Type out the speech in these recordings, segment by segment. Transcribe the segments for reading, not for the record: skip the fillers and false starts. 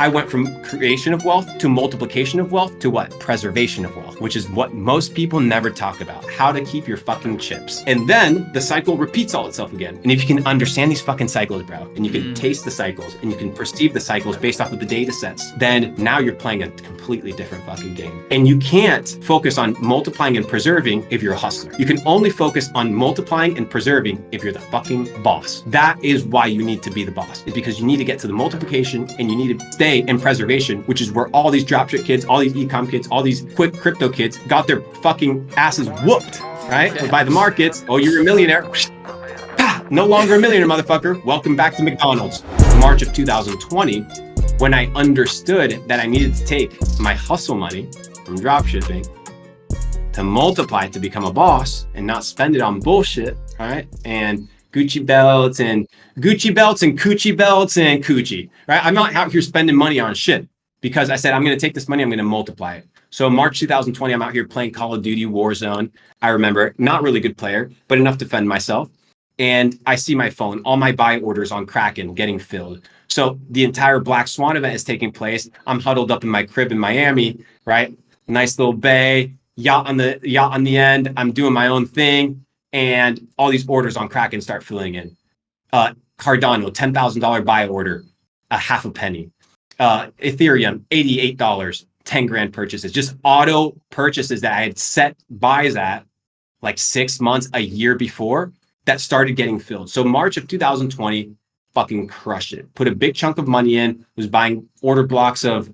I went from creation of wealth to multiplication of wealth to what? Preservation of wealth, which is what most people never talk about. How to keep your fucking chips. And then the cycle repeats all itself again. And if you can understand these fucking cycles, bro, and you can taste the cycles and you can perceive the cycles based off of the data sets, then now you're playing a completely different fucking game. And you can't focus on multiplying and preserving if you're a hustler. You can only focus on multiplying and preserving if you're the fucking boss. That is why you need to be the boss. It's because you need to get to the multiplication and you need to stay in preservation, which is where all these dropship kids, all these e-com kids, all these quick crypto kids got their fucking asses whooped, right? By the markets. Oh, you're a millionaire. No longer a millionaire, motherfucker. Welcome back to McDonald's. March of 2020, when I understood that I needed to take my hustle money from dropshipping to multiply it to become a boss and not spend it on bullshit, all right? And Gucci belts and coochie belts and coochie, right? I'm not out here spending money on shit because I said, I'm going to take this money, I'm going to multiply it. So March 2020, I'm out here playing Call of Duty Warzone. I remember, not really good player, but enough to defend myself. And I see my phone, all my buy orders on Kraken getting filled. So the entire Black Swan event is taking place. I'm huddled up in my crib in Miami, right? Nice little bay, yacht on the end. I'm doing my own thing. And all these orders on Kraken start filling in. Cardano, $10,000 buy order, a half a penny. Ethereum, $88, 10 grand purchases. Just auto purchases that I had set buys at like 6 months, a year before that started getting filled. So March of 2020, fucking crushed it. Put a big chunk of money in, was buying order blocks of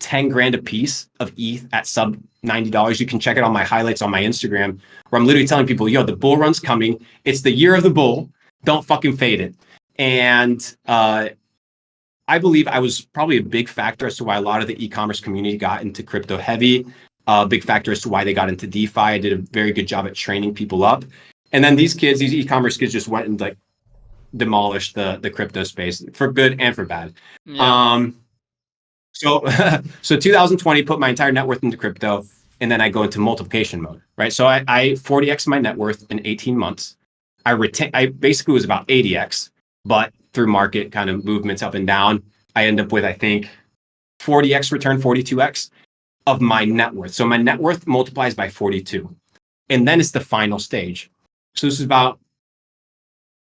10 grand a piece of ETH at sub $90. You can check it on my highlights on my Instagram, where I'm literally telling people, yo, the bull run's coming. It's the year of the bull. Don't fucking fade it. And I believe I was probably a big factor as to why a lot of the e-commerce community got into crypto heavy. Big factor as to why they got into DeFi. I did a very good job at training people up. And then these e-commerce kids just went and like demolished the crypto space for good and for bad. Yeah. So 2020 put my entire net worth into crypto, and then I go into multiplication mode, right? So I 40x my net worth in 18 months. I basically was about 80x, but through market kind of movements up and down, I end up with, I think, 40x return, 42x of my net worth. So my net worth multiplies by 42. And then it's the final stage. So this is about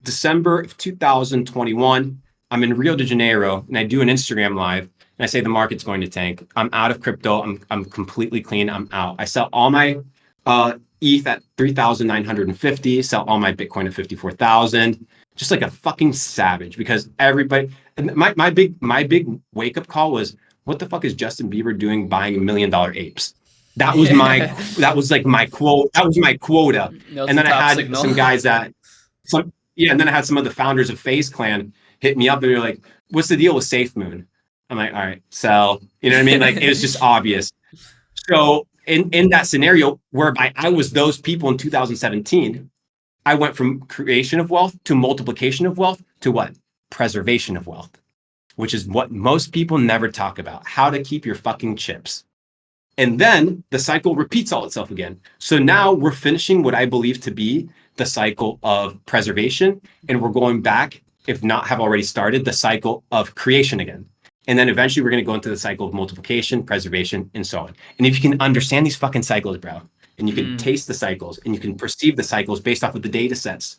December of 2021. I'm in Rio de Janeiro and I do an Instagram live. And I say the market's going to tank. I'm out of crypto. I'm completely clean. I'm out. I sell all my ETH at 3,950. Sell all my Bitcoin at 54,000. Just like a fucking savage. Because everybody, my big wake up call was, what the fuck is Justin Bieber doing buying $1 million apes? That was that was like my quote. That was my quota. And then I had some guys and then I had some of the founders of FaZe Clan hit me up and they were like, what's the deal with SafeMoon? I'm like, all right, sell. You know what I mean? Like, it was just obvious. So in that scenario whereby I was those people in 2017, I went from creation of wealth to multiplication of wealth to what? Preservation of wealth, which is what most people never talk about. How to keep your fucking chips. And then the cycle repeats all itself again. So now we're finishing what I believe to be the cycle of preservation. And we're going back, if not have already started, the cycle of creation again. And then eventually we're going to go into the cycle of multiplication, preservation, and so on. And if you can understand these fucking cycles, bro, and you can taste the cycles and you can perceive the cycles based off of the data sets,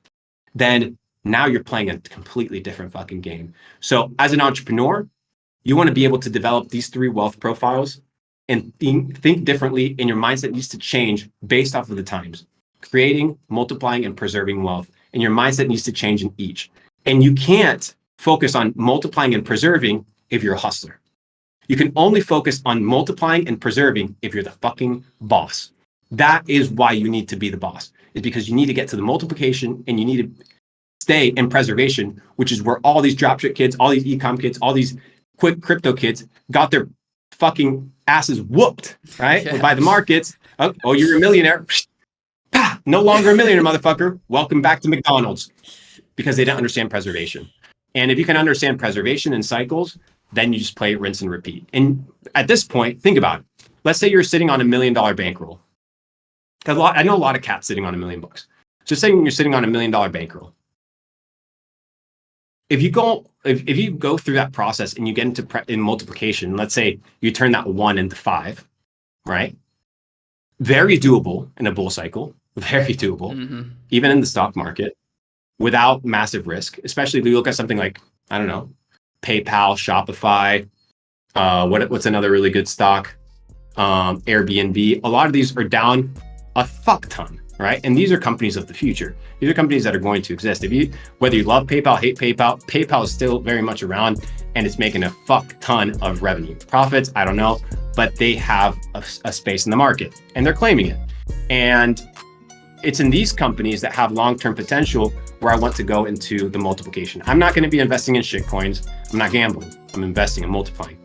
then now you're playing a completely different fucking game. So as an entrepreneur, you want to be able to develop these 3 wealth profiles and think differently, and your mindset needs to change based off of the times. Creating, multiplying, and preserving wealth. And your mindset needs to change in each. And you can't focus on multiplying and preserving if you're a hustler. You can only focus on multiplying and preserving if you're the fucking boss. That is why you need to be the boss. It's because you need to get to the multiplication and you need to stay in preservation, which is where all these dropship kids, all these e-com kids, all these quick crypto kids got their fucking asses whooped, right? Yeah. By the markets. Oh, you're a millionaire. No longer a millionaire, motherfucker. Welcome back to McDonald's. Because they didn't understand preservation. And if you can understand preservation and cycles, then you just play rinse and repeat. And at this point, think about it. Let's say you're sitting on $1 million bankroll. I know a lot of cats sitting on $1 million. Just saying you're sitting on $1 million bankroll. if you go through that process and you get into in multiplication, let's say you turn that 1 into 5, right? Very doable in a bull cycle, very doable, even in the stock market, without massive risk. Especially if you look at something like, I don't know, PayPal, Shopify, what's another really good stock? Airbnb. A lot of these are down a fuck ton, right? And these are companies of the future. These are companies that are going to exist. Whether you love PayPal, hate PayPal, PayPal is still very much around and it's making a fuck ton of revenue. Profits, I don't know, but they have a space in the market and they're claiming it. And it's in these companies that have long-term potential where I want to go into the multiplication. I'm not going to be investing in shit coins. I'm not gambling. I'm investing and multiplying.